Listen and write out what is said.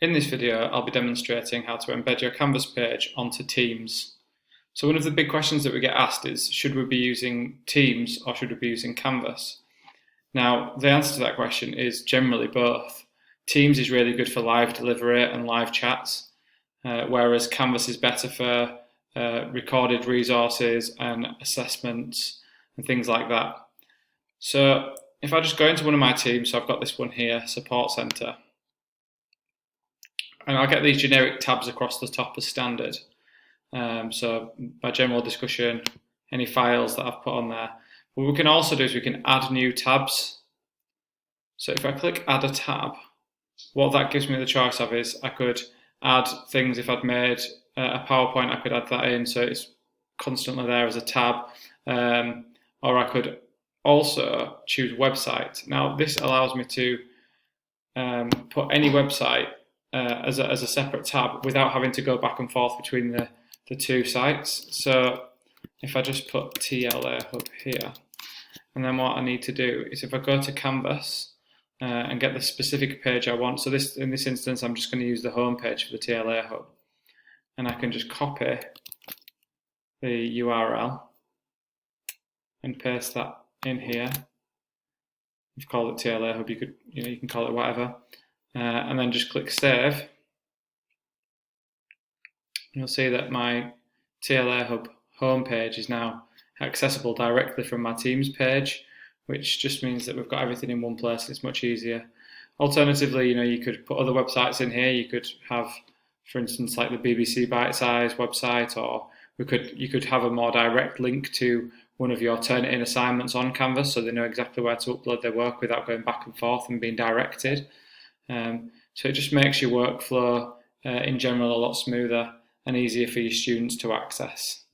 In this video, I'll be demonstrating how to embed your Canvas page onto Teams. So one of the big questions that we get asked is, should we be using Teams or should we be using Canvas? Now, the answer to that question is generally both. Teams is really good for live delivery and live chats, whereas Canvas is better for recorded resources and assessments and things like that. So if I just go into one of my teams, so I've got this one here, Support Center, and I'll get these generic tabs across the top as standard. So by general discussion, any files that I've put on there. What we can also do is we can add new tabs. So if I click add a tab, what that gives me the choice of is I could add things. If I'd made a PowerPoint, I could add that in so it's constantly there as a tab. Or I could also choose website. Now this allows me to put any website as a separate tab without having to go back and forth between the two sites. So if I just put TLA Hub here, and then what I need to do is if I go to Canvas and get the specific page I want, so in this instance I'm just going to use the home page for the TLA Hub, and I can just copy the URL and paste that in here. You've called it TLA Hub, you can call it whatever. And then just click Save. You'll see that my TLA Hub homepage is now accessible directly from my Teams page, which just means that we've got everything in one place. It's much easier. Alternatively, you could put other websites in here. You could have, for instance, like the BBC Bite Size website, or you could have a more direct link to one of your Turnitin assignments on Canvas, so they know exactly where to upload their work without going back and forth and being directed. So it just makes your workflow in general a lot smoother and easier for your students to access.